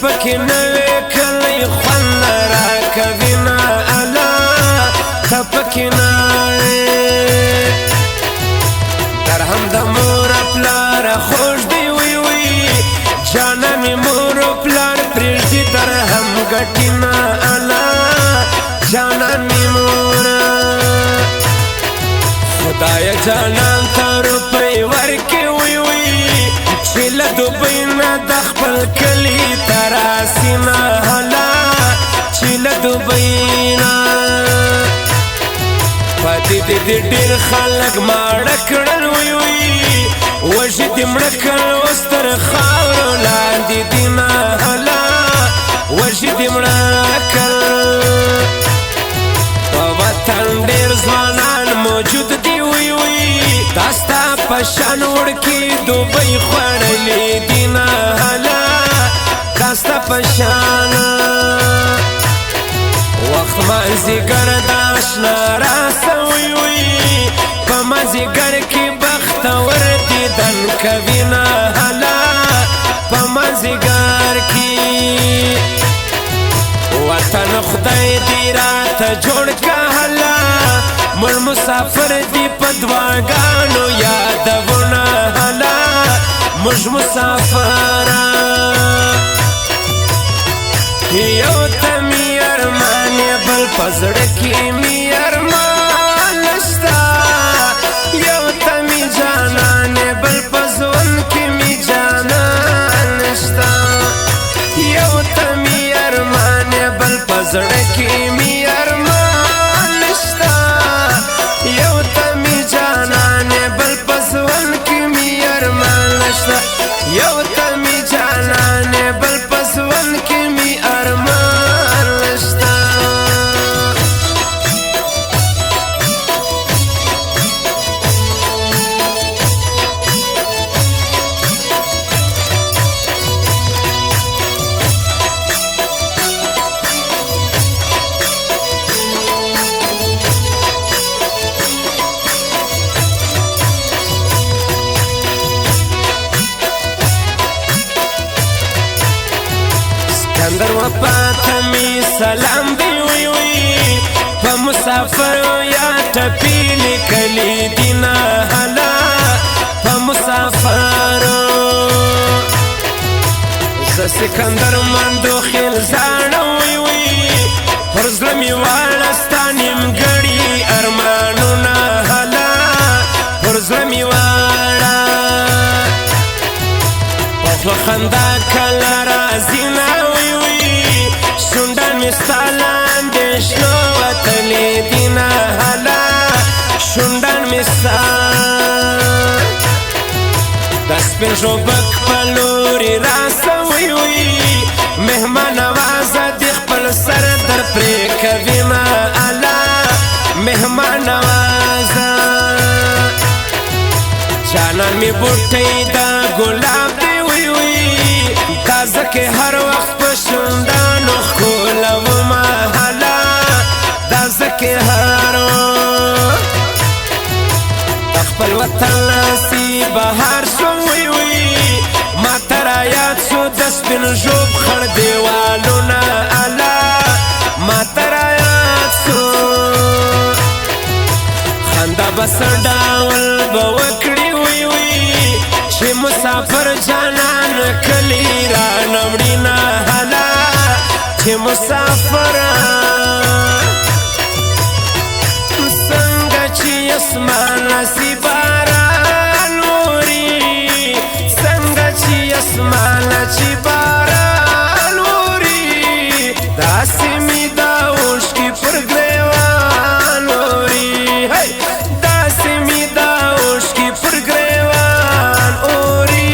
تپکی نوی کلی خوند راکوینا الله تپکی نوی در هم د مور پلار خوش دی وی وی جانا می مور پلار پریږدي در هم ګټینا الله جانا می مور خدای جانان ته روپۍ ورکړي وی وی چې له دوبۍ نه د خپل کلي ته راسي نه هله چې له دوبۍ نه پاتې دې ډېر خلک ماړه کړل وی وی وژې دې مړه کړل اوس تر خاورو لاندې دي نه هله وژې دې مړه کړل په وطن ډېر ځوانان موجود دي وی وی دا ستا په شان وړکي دوبۍ خوړلې دي نه هله دا ستا په شان وخت مازدیګر د اشنا راسه وی وی په مازدیګر کې بختور دیدن کوي نه هله په مازدیګر کې وطن خدای دې راته جوړ که هله مړ مسافر دي په دعاګانو یادونه هله موږ مسافران یو ته مې ارمان بل په زړه کې مې ارمان نشته یو ته مې جانان بل په ژوند کې مې جانان نشته یو ته مې ارمان بل په زړه کې مې ارمان نشته یو ته مې جانان بل په ژوند کې مې ارمان نشته یو ته مې جانان بل په ژوند کې مې ارمان نشته اندر وفات می سلام دی وی وی په مسافر یا ټپی لیکلی دی نه هله په مسافر زه سکندر مندو خیل زاړه وی وی پر زړه مې واړه ستا نیمګړي ارمانونه هله پر زړه مې واړه په خوله خندا کله راځي نه مثالان دې شنو وتلې دي نه هله شونډان مثال د سپین ژوبک په لورې راسه وی وی مهمان نوازه دې خپل سر در پرې کوي نه الله مهمان نوازه جانان مې بوټۍ د ګلاب دی وی وی تازه کې هر وخت په شونډانو ښکلومه هله دا زکې هر د خپل وطن لاسي بهار شو وی وی ما ته رایاد شو د سپین ژوب خړ دیوالونه الله ما ته رایاد شو خندا به څه ډول به وکړي وی وی چې مسافر جانان کلی رانوړي نه هله چې مسافر څنګه چې اسمان نسی باران اوري څنګه چې اسمان چې باران اوري داسې مې دا اوښکې پر ګریوان اوري داسې مې دا اوښکې پر ګریوان اوري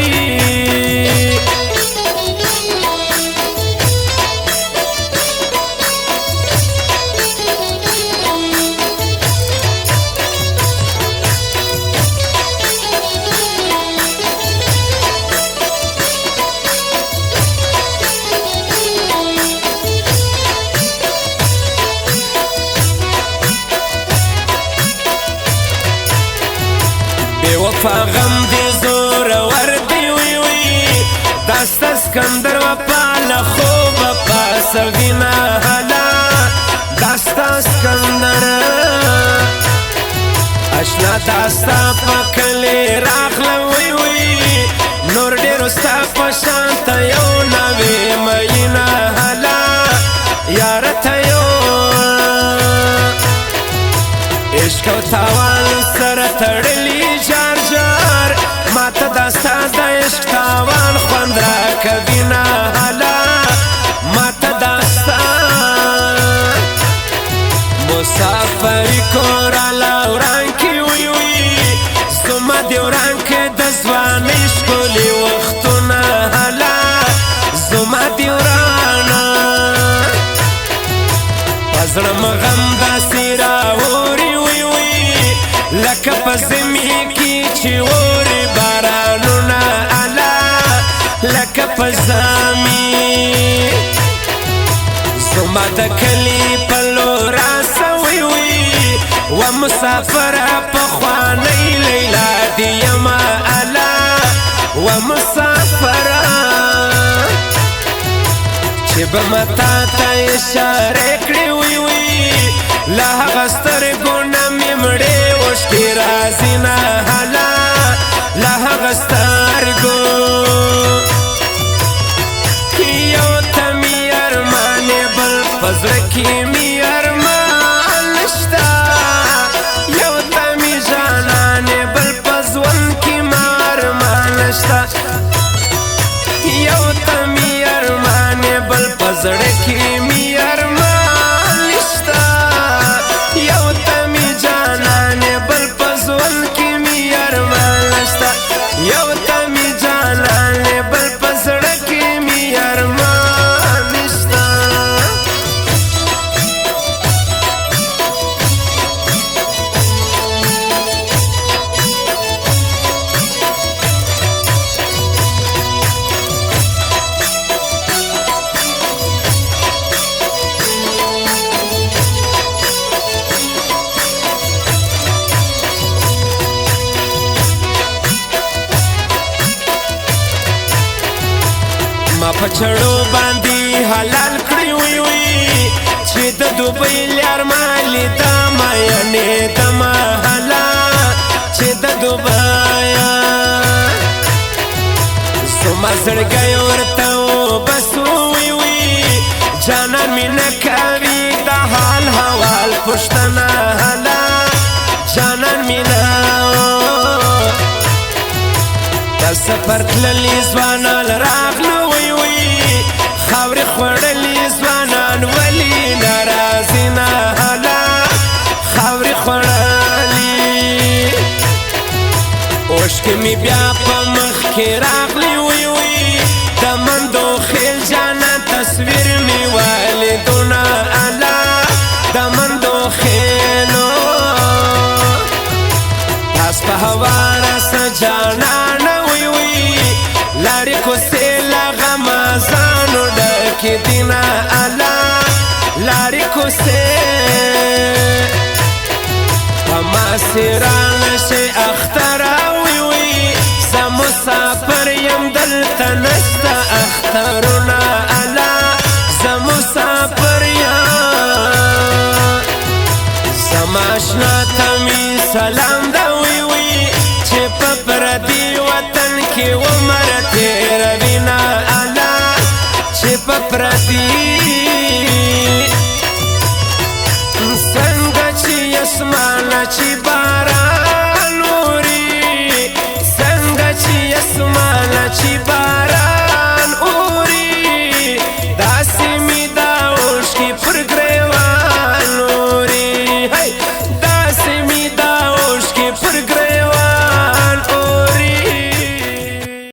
وفا غم دی زور ور دی وی وی دست اسکندر و پالا خو اشنا داستا پکلی راغله وی وی نور ډیرو ستا په شان ته یو نوې میینه هلا یاره ته یو عشق او تاوان سره تړلي جار جار ماته دا ستا د عشق تاوان خوند راکوي نه هلا ماته دا ستا مسافري کوراله وران کې وی وی زما دې وران کې د ځوانۍ ښکلي وختونه هلا زما دې ورانه په زړه مه غم داسې راوري وی وی لکه په زمي کې چې اوري بارانونه هلا لکه په زمي زما د کلي په لور راسوي وي و مسافره پخوانۍ لیلا دې یمه الا و مسافره چې به متا ته اشاره کړې وي وي له هغه سترګو نه مې مړې اوښکې راځي نه هلا له هغه سترګو پزړه کې مې ارمان نشته یو ته مې جانانې بل په ژوند کې ما ارمان نشته یو ته مې ارمانې بل په زړه کې مې ارمان نشته یو ته مې جانانې بل په ژوند کې مې ارمان نشته یو ته مې جانانې بل په زړه کې مې ارمان ما پچړو باندې حلال کړی وی وی چې د دوبۍ لار مالې د مینې د محله چې د دوبۍ زما زړګی ورته وبسو وی وی جانان مې نه کوي د حال حوال پوښتنه هلا جانان مې نه د سفر تللي ځوانان راغله خاورې خوړلي ځوانان ولې ناراضي نه هلا خاورې خوړلي اوښکې مې بیا په مخ کې راغلي وی وی د مندو خیل جانان تصویر مې والدونه هلا د مندو خیلو پاس په هوا راسه جانانه وی وی لارې کوڅې له غمازانو ډکې دي نه الا لارې کوڅې په ماسې رانشئ اختره وی وی زه مسافر یم دلته نشته اخترونه الا زه مسافر یم زما اشنا ته مې سلام ده وی وی چې په پردي وطن کې عمر تېروي نه الا چې په پردي